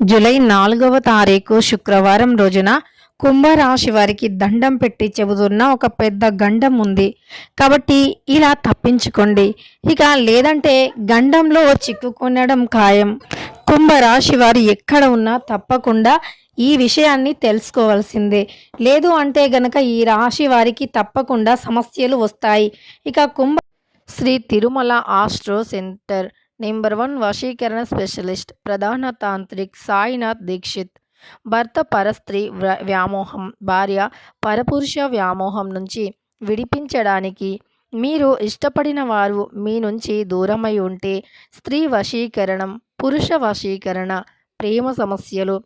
July 4వ తారీఖు శుక్రవారం రోజున కుంభరాశి వారికి దండం పెట్టి చెబుతున్న ఒక పెద్ద గండం ఉంది. కాబట్టి ఇలా తప్పించుకోండి. ఇక లేదంటే గండంలో చిక్కుకొనడం ఖాయం. కుంభరాశి వారు ఎక్కడ ఉన్నా తప్పకుండా ఈ విషయాన్ని తెలుసుకోవాల్సిందే. లేదు అంటే గనక ఈ రాశి వారికి తప్పకుండా సమస్యలు వస్తాయి. ఇక Shri Tirumala astro centre number 1 వశీకరణ స్పెషలిస్ట్ ప్రధాన తాంత్రిక్ సాయినాథ్ దీక్షిత్. భర్త పరస్త్రీ వ్యామోహం, భార్య పరపురుష వ్యామోహం నుంచి విడిపించడానికి, మీరు ఇష్టపడిన వారు మీ నుంచి దూరమై ఉంటే స్త్రీ వశీకరణం, పురుష వశీకరణ, ప్రేమ సమస్యలు,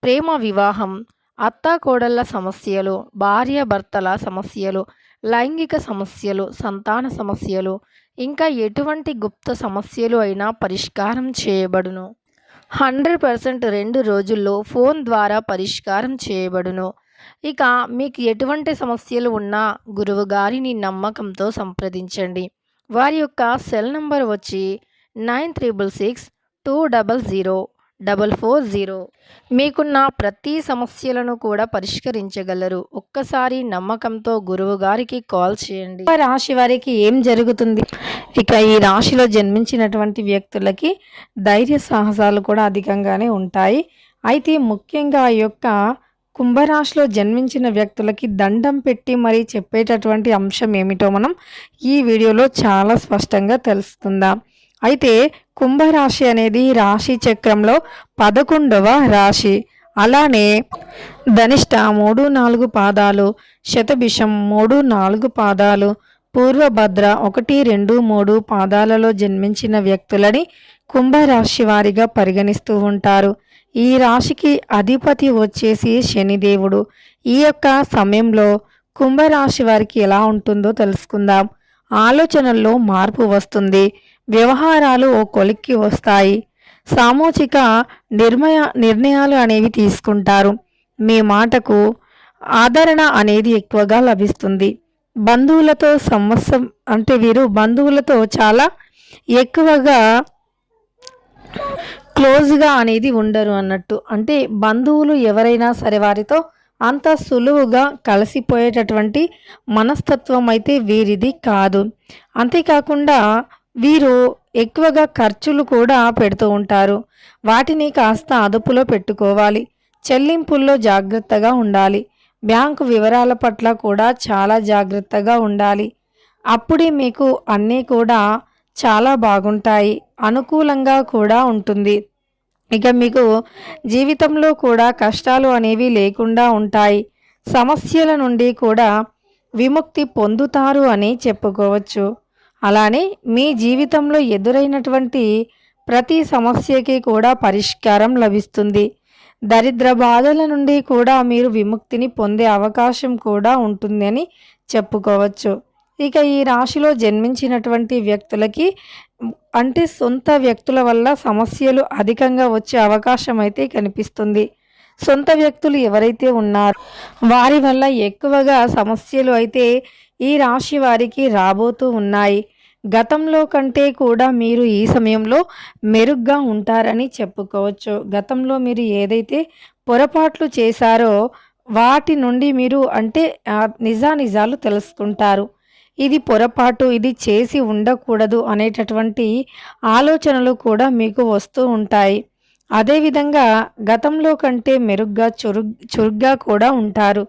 ప్రేమ వివాహం, అత్తాకోడళ్ల సమస్యలు, భార్య భర్తల సమస్యలు, లైంగిక సమస్యలు, సంతాన సమస్యలు, ఇంకా ఎటువంటి గుప్త సమస్యలు అయినా పరిష్కారం చేయబడును. 100% 2 రోజుల్లో ఫోన్ ద్వారా పరిష్కారం చేయబడును. ఇక మీకు ఎటువంటి సమస్యలు ఉన్నా గురువు గారిని నమ్మకంతో సంప్రదించండి. వారి యొక్క సెల్ నంబర్ వచ్చి 9366200440. మీకున్న ప్రతి సమస్యలను కూడా పరిష్కరించగలరు. ఒక్కసారి నమ్మకంతో గురువు గారికి కాల్ చేయండి. రాశి వారికి ఏం జరుగుతుంది? ఇక ఈ రాశిలో జన్మించినటువంటి వ్యక్తులకి ధైర్య సాహసాలు కూడా అధికంగానే ఉంటాయి. అయితే ముఖ్యంగా ఈ యొక్క కుంభరాశిలో జన్మించిన వ్యక్తులకి దండం పెట్టి మరీ చెప్పేటటువంటి అంశం ఏమిటో మనం ఈ వీడియోలో చాలా స్పష్టంగా తెలుసుకుందాం. అయితే కుంభరాశి అనేది రాశి చక్రంలో 11వ రాశి. అలానే ధనిష్ట 3-4 పాదాలు, శతభిషం 3-4 పాదాలు, పూర్వభద్ర 1-2-3 పాదాలలో జన్మించిన వ్యక్తులని కుంభరాశి వారిగా పరిగణిస్తూ ఉంటారు. ఈ రాశికి అధిపతి వచ్చేసి శనిదేవుడు. ఈ యొక్క సమయంలో కుంభరాశి వారికి ఎలా ఉంటుందో తెలుసుకుందాం. ఆలోచనల్లో మార్పు వస్తుంది. వ్యవహారాలు ఓ కొలిక్కి వస్తాయి. సామూహిక నిర్ణయాలు అనేవి తీసుకుంటారు. మీ మాటకు ఆదరణ అనేది ఎక్కువగా లభిస్తుంది. బంధువులతో వీరు బంధువులతో చాలా ఎక్కువగా క్లోజ్గా అనేది ఉండరు అన్నట్టు. అంటే బంధువులు ఎవరైనా సరే వారితో అంత సులువుగా కలిసిపోయేటటువంటి మనస్తత్వం అయితే వీరిది కాదు. అంతేకాకుండా వీరు ఎక్కువగా ఖర్చులు కూడా పెడుతూ ఉంటారు. వాటిని కాస్త అదుపులో పెట్టుకోవాలి. చెల్లింపుల్లో జాగ్రత్తగా ఉండాలి. బ్యాంకు వివరాల పట్ల కూడా చాలా జాగ్రత్తగా ఉండాలి. అప్పుడే మీకు అన్నీ కూడా చాలా బాగుంటాయి. అనుకూలంగా కూడా ఉంటుంది. ఇక మీకు జీవితంలో కూడా కష్టాలు అనేవి లేకుండా ఉంటాయి. సమస్యల నుండి కూడా విముక్తి పొందుతారు అని చెప్పుకోవచ్చు. అలానే మీ జీవితంలో ఎదురైనటువంటి ప్రతి సమస్యకి కూడా పరిష్కారం లభిస్తుంది. దరిద్ర బాధల నుండి కూడా మీరు విముక్తిని పొందే అవకాశం కూడా ఉంటుందని చెప్పుకోవచ్చు. ఇక ఈ రాశిలో జన్మించినటువంటి వ్యక్తులకి అంటే సొంత వ్యక్తుల వల్ల సమస్యలు అధికంగా వచ్చే అవకాశం అయితే కనిపిస్తుంది. సొంత వ్యక్తులు ఎవరైతే ఉన్నారో వారి వల్ల ఎక్కువగా సమస్యలు అయితే ఈ రాశి వారికి రాబోతూ ఉన్నాయి. గతంలో కంటే కూడా మీరు ఈ సమయంలో మెరుగ్గా ఉంటారని చెప్పుకోవచ్చు. గతంలో మీరు ఏదైతే పొరపాట్లు చేశారో వాటి నుండి మీరు నిజానిజాలు తెలుసుకుంటారు. ఇది పొరపాటు, ఇది చేసి ఉండకూడదు అనేటటువంటి ఆలోచనలు కూడా మీకు వస్తూ ఉంటాయి. అదేవిధంగా గతంలో కంటే మెరుగ్గా చురుగ్గా కూడా ఉంటారు.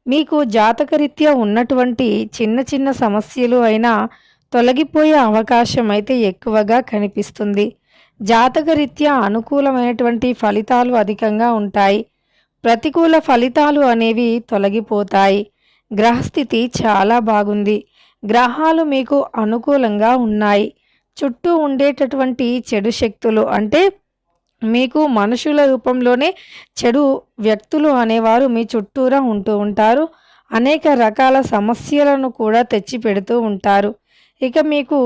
మీకు జాతకరీత్యా ఉన్నటువంటి చిన్న చిన్న సమస్యలు అయినా తొలగిపోయే అవకాశం అయితే ఎక్కువగా కనిపిస్తుంది. జాతకరీత్యా అనుకూలమైనటువంటి ఫలితాలు అధికంగా ఉంటాయి. ప్రతికూల ఫలితాలు అనేవి తొలగిపోతాయి. గ్రహస్థితి చాలా బాగుంది. గ్రహాలు మీకు అనుకూలంగా ఉన్నాయి. చుట్టూ ఉండేటటువంటి చెడు శక్తులు మీకు మనుషుల రూపంలోనే చెడు వ్యక్తులు అనేవారు మీ చుట్టూరా ఉంటూ ఉంటారు. అనేక రకాల సమస్యలను కూడా తెచ్చి పెడుతూ ఉంటారు. ఇక మీకు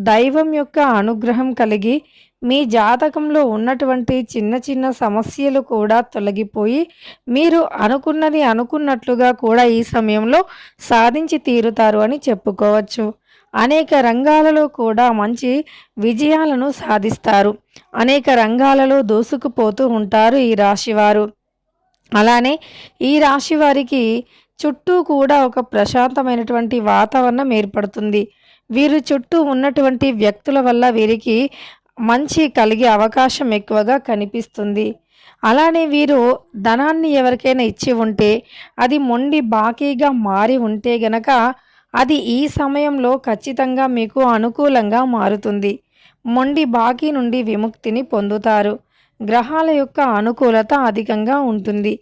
దైవం యొక్క అనుగ్రహం కలిగి మీ జాతకంలో ఉన్నటువంటి చిన్న చిన్న సమస్యలు కూడా తొలగిపోయి మీరు అనుకున్నది అనుకున్నట్లుగా కూడా ఈ సమయంలో సాధించి తీరుతారు అని చెప్పుకోవచ్చు. అనేక రంగాలలో కూడా మంచి విజయాలను సాధిస్తారు. అనేక రంగాలలో దూసుకుపోతూ ఉంటారు ఈ రాశివారు. అలానే ఈ రాశి వారికి చుట్టూ కూడా ఒక ప్రశాంతమైనటువంటి వాతావరణం ఏర్పడుతుంది. వీరు చుట్టూ ఉన్నటువంటి వ్యక్తుల వల్ల వీరికి మంచి కలిగే అవకాశం ఎక్కువగా కనిపిస్తుంది. అలానే వీరు ధనాన్ని ఎవరికైనా ఇచ్చి ఉంటే అది మొండి బాకీగా మారి ఉంటే గనక అది ఈ సమయంలో ఖచ్చితంగా మీకు అనుకూలంగా మారుతుంది. మొండి బాకీ నుండి విముక్తిని పొందుతారు. గ్రహాల యొక్క అనుకూలత అధికంగా ఉంటుంది.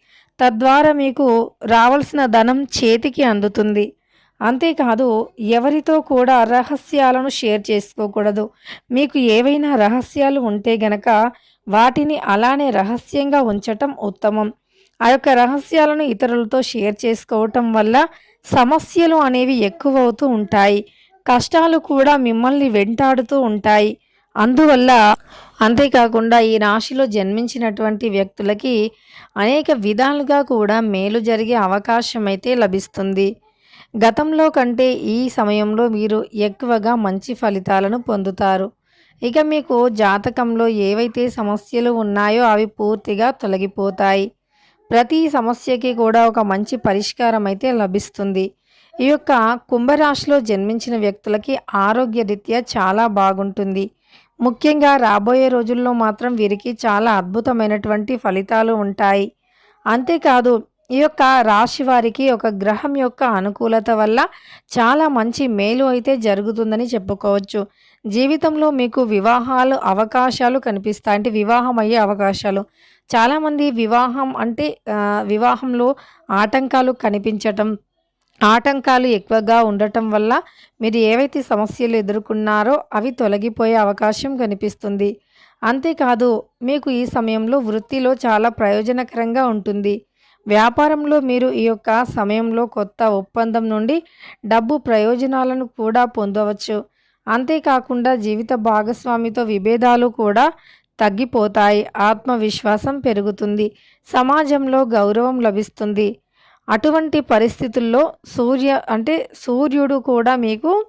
తద్వారా మీకు రావాల్సిన ధనం చేతికి అందుతుంది. అంతేకాదు ఎవరితో కూడా రహస్యాలను షేర్ చేసుకోకూడదు. మీకు ఏవైనా రహస్యాలు ఉంటే గనక వాటిని అలానే రహస్యంగా ఉంచటం ఉత్తమం. ఆ యొక్క రహస్యాలను ఇతరులతో షేర్ చేసుకోవటం వల్ల సమస్యలు అనేవి ఎక్కువవుతూ ఉంటాయి. కష్టాలు కూడా మిమ్మల్ని వెంటాడుతూ ఉంటాయి. అందువల్ల అంతేకాకుండా ఈ రాశిలో జన్మించినటువంటి వ్యక్తులకి అనేక విధాలుగా కూడా మేలు జరిగే అవకాశం అయితే లభిస్తుంది. గతంలో కంటే ఈ సమయంలో మీరు ఎక్కువగా మంచి ఫలితాలను పొందుతారు. ఇక మీకు జాతకంలో ఏవైతే సమస్యలు ఉన్నాయో అవి పూర్తిగా తొలగిపోతాయి. ప్రతి సమస్యకి కూడా ఒక మంచి పరిష్కారం అయితే లభిస్తుంది. ఈ యొక్క కుంభరాశిలో జన్మించిన వ్యక్తులకి ఆరోగ్యరీత్యా చాలా బాగుంటుంది. ముఖ్యంగా రాబోయే రోజుల్లో మాత్రం వీరికి చాలా అద్భుతమైనటువంటి ఫలితాలు ఉంటాయి. అంతేకాదు ఈ యొక్క రాశి వారికి ఒక గ్రహం యొక్క అనుకూలత వల్ల చాలా మంచి మేలు అయితే జరుగుతుందని చెప్పుకోవచ్చు. జీవితంలో మీకు వివాహాలు అవకాశాలు కనిపిస్తాయి. అంటే వివాహం అయ్యే అవకాశాలు. చాలామంది వివాహం అంటే వివాహంలో ఆటంకాలు కనిపించటం, ఆటంకాలు ఎక్కువగా ఉండటం వల్ల మీరు ఏవైతే సమస్యలు ఎదుర్కొన్నారో అవి తొలగిపోయే అవకాశం కనిపిస్తుంది. అంతేకాదు మీకు ఈ సమయంలో వృత్తిలో చాలా ప్రయోజనకరంగా ఉంటుంది. వ్యాపారంలో మీరు ఈ యొక్క సమయంలో కొత్త ఒప్పందం నుండి డబ్బు ప్రయోజనాలను కూడా పొందవచ్చు. అంతేకాకుండా జీవిత భాగస్వామితో విభేదాలు కూడా తగ్గిపోతాయి. ఆత్మవిశ్వాసం పెరుగుతుంది. సమాజంలో గౌరవం లభిస్తుంది. అటువంటి పరిస్థితుల్లో సూర్యుడు కూడా మీకు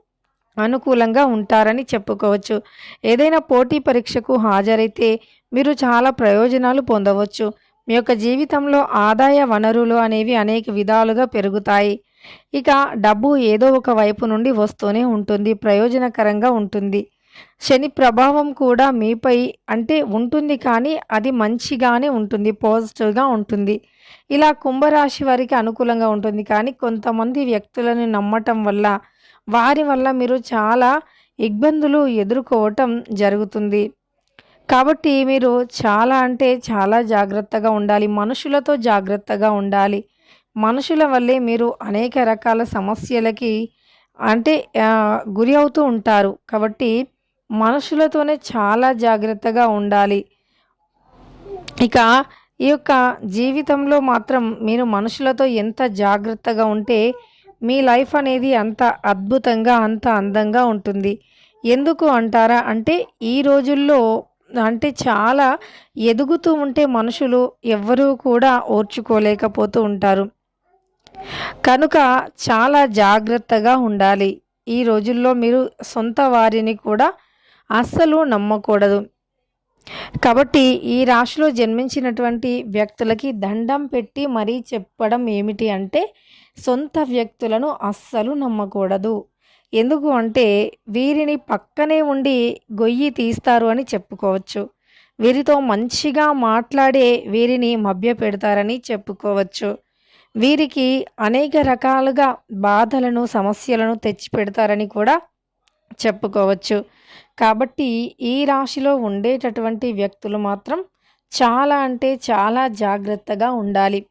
అనుకూలంగా ఉంటారని చెప్పుకోవచ్చు. ఏదైనా పోటీ పరీక్షకు హాజరైతే మీరు చాలా ప్రయోజనాలు పొందవచ్చు. మీ యొక్క జీవితంలో ఆదాయ వనరులు అనేవి అనేక విధాలుగా పెరుగుతాయి. ఇక డబ్బు ఏదో ఒక వైపు నుండి వస్తూనే ఉంటుంది. ప్రయోజనకరంగా ఉంటుంది. శని ప్రభావం కూడా మీపై ఉంటుంది, కానీ అది మంచిగానే ఉంటుంది, పాజిటివ్గా ఉంటుంది. ఇలా కుంభరాశి వారికి అనుకూలంగా ఉంటుంది. కానీ కొంతమంది వ్యక్తులను నమ్మటం వల్ల వారి వల్ల మీరు చాలా ఇబ్బందులు ఎదుర్కోవటం జరుగుతుంది. కాబట్టి మీరు చాలా జాగ్రత్తగా ఉండాలి. మనుషులతో జాగ్రత్తగా ఉండాలి. మనుషుల వల్లే మీరు అనేక రకాల సమస్యలకి అంటే గురి అవుతూ ఉంటారు. కాబట్టి మనుషులతోనే చాలా జాగ్రత్తగా ఉండాలి. ఇక ఈ యొక్క జీవితంలో మాత్రం మీరు మనుషులతో ఎంత జాగ్రత్తగా ఉంటే మీ లైఫ్ అనేది అంత అద్భుతంగా, అంత అందంగా ఉంటుంది. ఎందుకు అంటారా? ఈ రోజుల్లో చాలా ఎదుగుతూ ఉంటే మనుషులు ఎవ్వరూ కూడా ఓర్చుకోలేకపోతూ ఉంటారు. కనుక చాలా జాగ్రత్తగా ఉండాలి. ఈ రోజుల్లో మీరు సొంత వారిని కూడా అస్సలు నమ్మకూడదు. కాబట్టి ఈ రాశిలో జన్మించినటువంటి వ్యక్తులకి దండం పెట్టి మరీ చెప్పడం ఏమిటి అంటే, సొంత వ్యక్తులను అస్సలు నమ్మకూడదు. ఎందుకు అంటే వీరిని పక్కనే ఉండి గొయ్యి తీస్తారు అని చెప్పుకోవచ్చు. వీరితో మంచిగా మాట్లాడే వీరిని మభ్యపెడతారని చెప్పుకోవచ్చు. వీరికి అనేక రకాలుగా బాధలను, సమస్యలను తెచ్చిపెడతారని కూడా చెప్పుకోవచ్చు. కాబట్టి ఈ రాశిలో ఉండేటటువంటి వ్యక్తులు మాత్రం చాలా జాగ్రత్తగా ఉండాలి.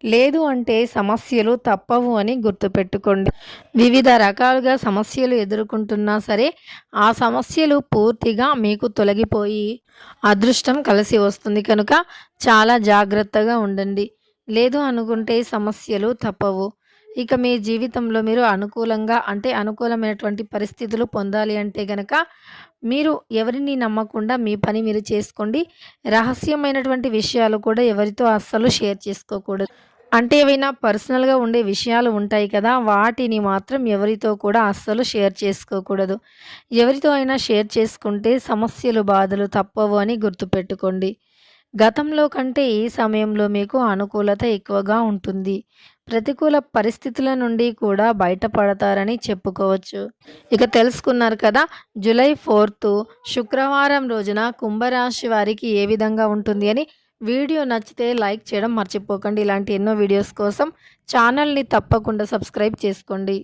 లేదు అంటే సమస్యలు తప్పవు అని గుర్తుపెట్టుకోండి. వివిధ రకాలుగా సమస్యలు ఎదుర్కొంటున్నా సరే ఆ సమస్యలు పూర్తిగా మీకు తొలగిపోయి అదృష్టం కలిసి వస్తుంది. కనుక చాలా జాగ్రత్తగా ఉండండి. లేదు అనుకుంటే సమస్యలు తప్పవు. ఇక మీ జీవితంలో మీరు అనుకూలమైనటువంటి పరిస్థితులు పొందాలి అంటే గనక మీరు ఎవరిని నమ్మకుండా మీ పని మీరు చేసుకోండి. రహస్యమైనటువంటి విషయాలు కూడా ఎవరితో అస్సలు షేర్ చేసుకోకూడదు. అంటే ఏవైనా పర్సనల్‌గా ఉండే విషయాలు ఉంటాయి కదా! వాటిని మాత్రం ఎవరితో కూడా అస్సలు షేర్ చేసుకోకూడదు. ఎవరితో అయినా షేర్ చేసుకుంటే సమస్యలు, బాధలు తప్పవు అని గుర్తుపెట్టుకోండి. గతంలో కంటే ఈ సమయంలో మీకు అనుకూలత ఎక్కువగా ఉంటుంది. ప్రతికూల పరిస్థితుల నుండి కూడా బయటపడతారని చెప్పుకోవచ్చు. ఇక తెలుసుకున్నారు కదా! జూలై 4 శుక్రవారం రోజున కుంభరాశి వారికి ఏ విధంగా ఉంటుంది అని. వీడియో నచ్చితే లైక్ చేయడం మర్చిపోకండి. ఇలాంటి ఎన్నో వీడియోస్ కోసం ఛానల్‌ని తప్పకుండా సబ్స్క్రైబ్ చేసుకోండి.